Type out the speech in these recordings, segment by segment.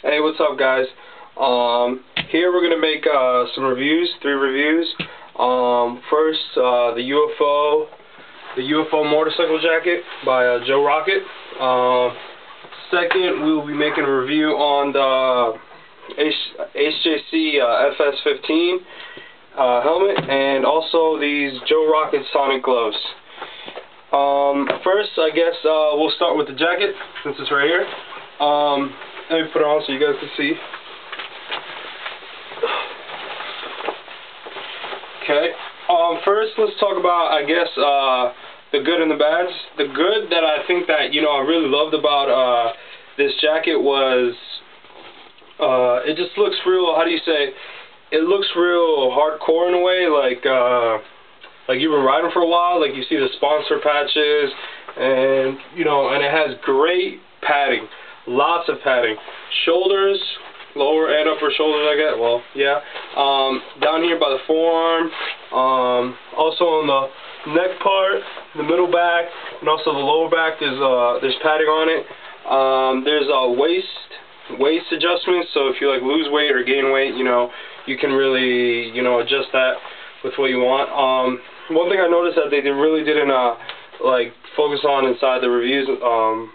Hey, what's up, guys? Here we're gonna make some reviews, 3 reviews. First, the UFO motorcycle jacket by Joe Rocket. Second, we will be making a review on the HJC FS-15 helmet, and also these Joe Rocket Sonic gloves. First, I guess we'll start with the jacket, since it's right here. Let me put it on so you guys can see. Okay. First, let's talk about, I guess, the good and the bads. The good that I think that, I really loved about this jacket was, it just looks real, how do you say, it looks real hardcore in a way, like you've been riding for a while, like you see the sponsor patches, and, and it has great padding. Lots of padding. Shoulders, lower and upper shoulders, I guess. Well, yeah. Down here by the forearm. Also on the neck part, the middle back, and also the lower back. There's padding on it. There's waist adjustments. So if you lose weight or gain weight, you can really adjust that with what you want. One thing I noticed that they really didn't focus on inside the reviews on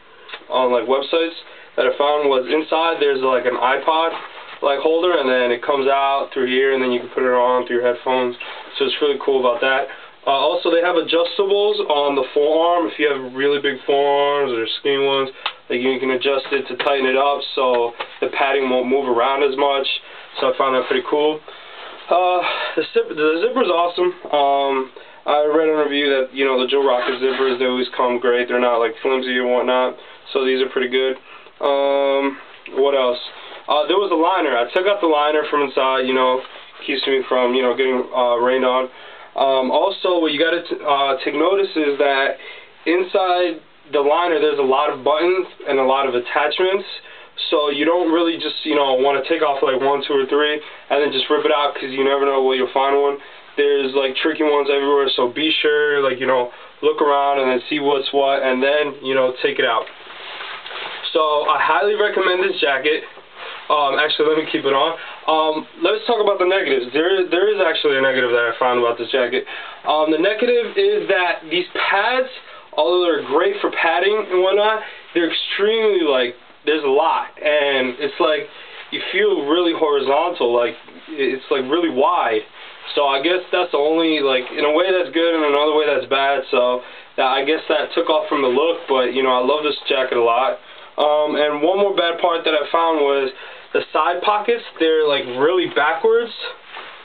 websites that I found was inside there's an iPod holder, and then it comes out through here, and then you can put it on through your headphones. So it's really cool about that. Also, they have adjustables on the forearm. If you have really big forearms or skinny ones, you can adjust it to tighten it up so the padding won't move around as much. So I found that pretty cool. The zipper's awesome. I read in a review that the Joe Rocket zippers, they always come great. They're not flimsy or whatnot. So these are pretty good. What else? There was a liner. I took out the liner from inside, keeps me from, getting rained on. Also, what you got to take notice is that inside the liner there's a lot of buttons and a lot of attachments. So you don't really just, want to take off 1, 2, or 3 and then just rip it out, because you never know where you'll find one. There's tricky ones everywhere, so be sure, look around and then see what's what, and then, take it out. So I highly recommend this jacket. Actually, let me keep it on. Let's talk about the negatives. There is actually a negative that I found about this jacket. The negative is that these pads, although they're great for padding and whatnot, they're extremely there's a lot, and it's you feel really horizontal, it's really wide. So I guess that's the only, in a way that's good, and another way that's bad. So I guess that took off from the look, but I love this jacket a lot. And one more bad part that I found was the side pockets. They're really backwards.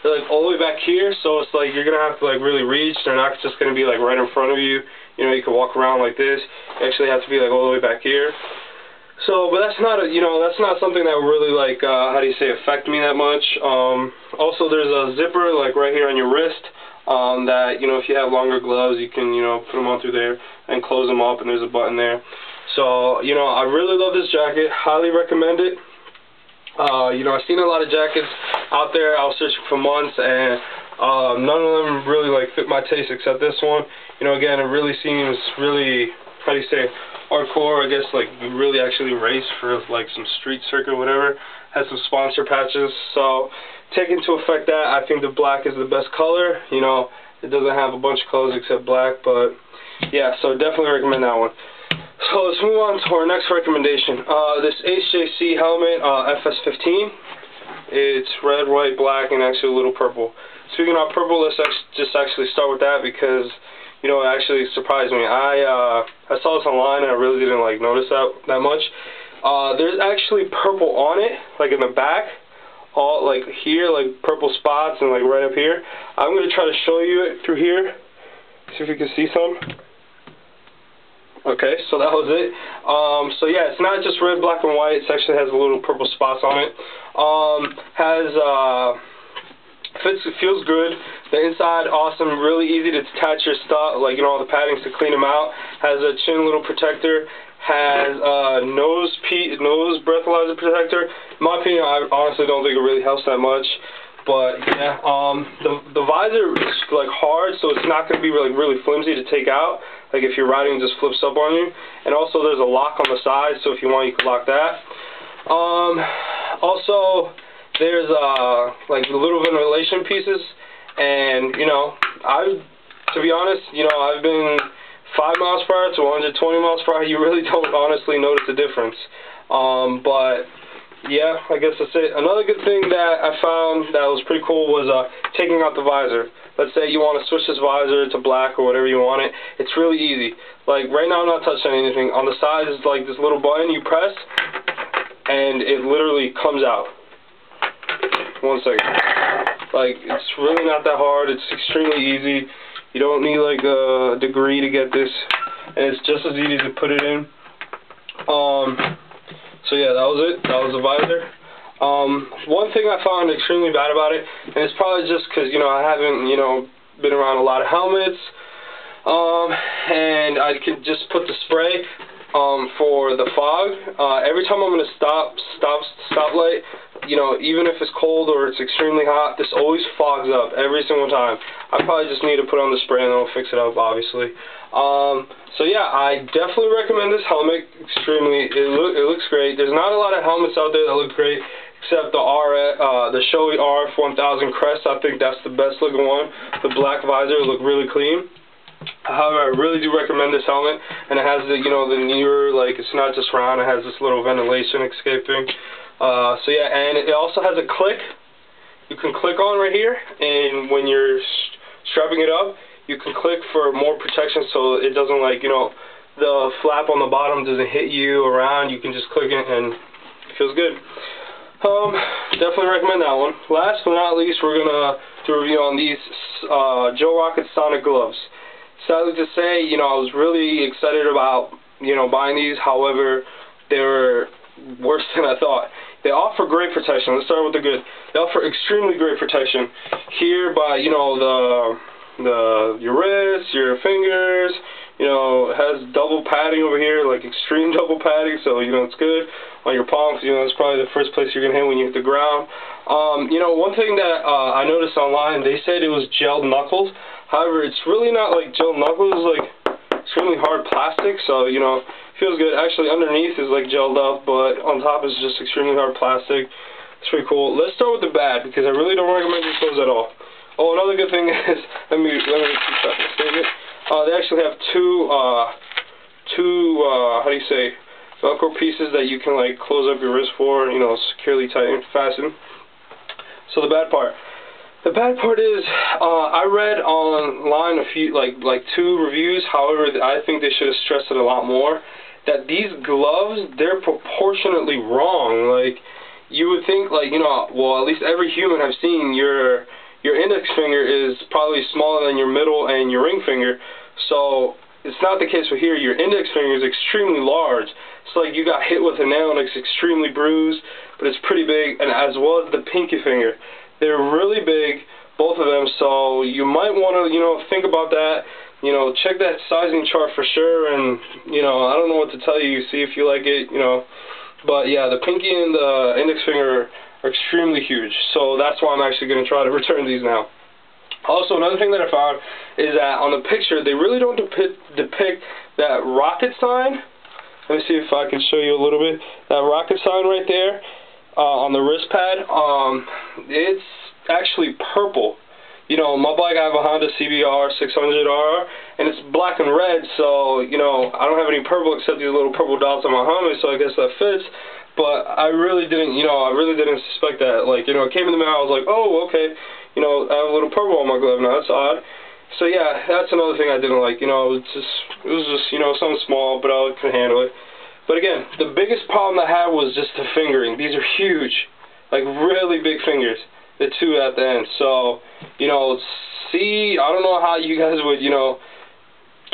They're all the way back here, so it's you're gonna have to really reach. They're not just gonna be right in front of you. You can walk around like this. You actually have to be all the way back here. So, but that's not that's not something that really how do you say, affect me that much. Also, there's a zipper right here on your wrist. That if you have longer gloves, you can put them on through there and close them up, and there's a button there. So I really love this jacket. Highly recommend it. I've seen a lot of jackets out there. I was searching for months, and none of them really fit my taste except this one. Again, it really seems really, how do you say, hardcore. I guess you really actually race for some street circuit or whatever. Has some sponsor patches. So take into effect that I think the black is the best color. It doesn't have a bunch of colors except black, but yeah, so definitely recommend that one. So let's move on to our next recommendation. This HJC helmet, FS-15. It's red, white, black, and actually a little purple. Speaking of purple, let's just actually start with that, because it actually surprised me. I saw this online and I really didn't notice that much. There's actually purple on it, in the back, all here, purple spots, and right up here. I'm gonna try to show you it through here. See if you can see some. Okay, so that was it. So yeah, it's not just red, black, and white. It actually has a little purple spots on it. Feels good. The inside, awesome. Really easy to attach your stuff, all the paddings to clean them out. Has a chin little protector. Has nose breathalyzer protector. In my opinion, I honestly don't think it really helps that much. But yeah, the visor is hard, so it's not going to be really flimsy to take out. If you're riding, it just flips up on you. And also there's a lock on the side, so if you want, you can lock that. Also, there's like little ventilation pieces, and you know, to be honest, you know, I've been 5 miles per hour to 120 miles per hour. You really don't honestly notice the difference. But yeah, I guess that's it. Another good thing that I found that was pretty cool was taking out the visor. Let's say you want to switch this visor to black or whatever you want it. It's really easy. Like right now I'm not touching anything. On the side is like this little button you press and it literally comes out. 1 second. Like, it's really not that hard. It's extremely easy. You don't need like a degree to get this, and it's just as easy to put it in. So yeah, that was it. That was the visor. One thing I found extremely bad about it, and it's probably just because, you know, I haven't, you know, been around a lot of helmets, and I could just put the spray for the fog. Every time I'm going to stoplight, you know, even if it's cold or it's extremely hot, this always fogs up every single time. I probably just need to put on the spray and then I'll fix it up, obviously. So yeah, I definitely recommend this helmet. Extremely, it looks great. There's not a lot of helmets out there that look great, except the Shoei RF-1000 Crest. I think that's the best looking one. The black visor look really clean. However, I really do recommend this helmet, and it has the, you know, the newer, like, it's not just round, it has this little ventilation escape thing. So yeah, and it also has a click. You can click on right here, and when you're strapping it up, you can click for more protection, so it doesn't, like, you know, the flap on the bottom doesn't hit you around. You can just click it, and it feels good. Definitely recommend that one. Last but not least, we're gonna do a review on these Joe Rocket Sonic gloves. Sadly to say, you know, I was really excited about, you know, buying these. However, they were worse than I thought. They offer great protection. Let's start with the good. They offer extremely great protection here by, you know, your wrists, your fingers. You know, it has double padding over here, like extreme double padding, so, you know, it's good on your palms. You know, it's probably the first place you're gonna hit when you hit the ground. You know, one thing that I noticed online, they said it was gelled knuckles. However, it's really not like gelled knuckles. It's like extremely hard plastic, so, you know, feels good. Actually, underneath is like gelled up, but on top is just extremely hard plastic. It's pretty cool. Let's start with the bad, because I really don't recommend these gloves at all. Oh, another good thing is, let me save it. They actually have two how do you say, Velcro pieces that you can, like, close up your wrist for, you know, securely tighten, fasten. So the bad part. The bad part is, I read online a few, like 2 reviews. However, I think they should have stressed it a lot more, that these gloves, they're proportionately wrong. Like, you would think, like, you know, well, at least every human I've seen, your index finger is probably smaller than your middle and your ring finger. So it's not the case for here. Your index finger is extremely large. It's like you got hit with a nail and it's extremely bruised, but it's pretty big, and as well as the pinky finger. They're really big, both of them, so you might want to, you know, think about that. You know, check that sizing chart for sure, and, you know, I don't know what to tell you, see if you like it, you know. But yeah, the pinky and the index finger are extremely huge, so that's why I'm actually going to try to return these now. Also, another thing that I found is that on the picture, they really don't depict that rocket sign. Let me see if I can show you a little bit. That rocket sign right there. On the wrist pad, it's actually purple. You know, my bike, I have a Honda CBR 600R, and it's black and red, so, you know, I don't have any purple except these little purple dots on my helmet, so I guess that fits. But I really didn't, you know, I really didn't suspect that. Like, you know, it came in the mail, I was like, oh, okay, you know, I have a little purple on my glove now, that's odd. So yeah, that's another thing I didn't like. You know, it was just, you know, something small, but I could handle it. But again, the biggest problem I had was just the fingering. These are huge, like really big fingers, the 2 at the end. So, you know, I don't know how you guys would, you know,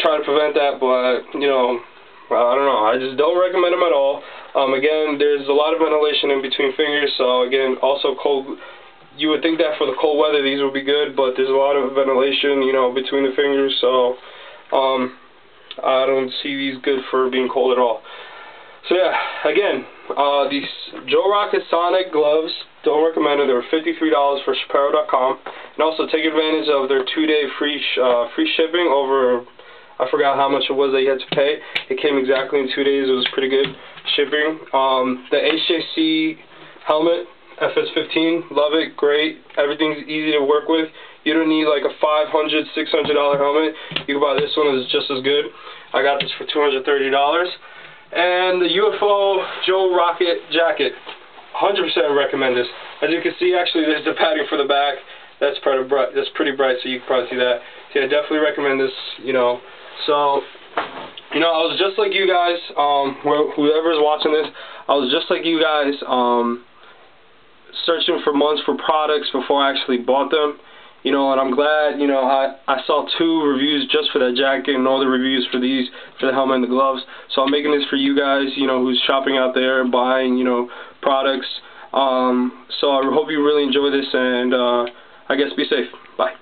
try to prevent that, but, you know, I don't know. I just don't recommend them at all. Again, there's a lot of ventilation in between fingers, so again, also cold. You would think that for the cold weather these would be good, but there's a lot of ventilation, you know, between the fingers, so I don't see these good for being cold at all. So yeah, again, these Joe Rocket Sonic gloves, don't recommend them. They were $53 for Shapiro.com, and also take advantage of their 2-day free shipping over, I forgot how much it was that you had to pay. It came exactly in 2 days. It was pretty good shipping. The HJC helmet, FS-15, love it, great. Everything's easy to work with. You don't need like a $500, $600 helmet. You can buy this one, it's just as good. I got this for $230. And the UFO Joe Rocket jacket, 100% recommend this. As you can see, actually, there's the padding for the back. That's pretty bright. That's pretty bright, so you can probably see that. So yeah, definitely recommend this. You know, so you know, I was just like you guys. Whoever's watching this, I was just like you guys. Searching for months for products before I actually bought them. You know, and I'm glad, you know, I saw 2 reviews just for that jacket and all the reviews for these, for the helmet and the gloves. So I'm making this for you guys, you know, who's shopping out there, buying, you know, products. So I hope you really enjoy this, and I guess be safe. Bye.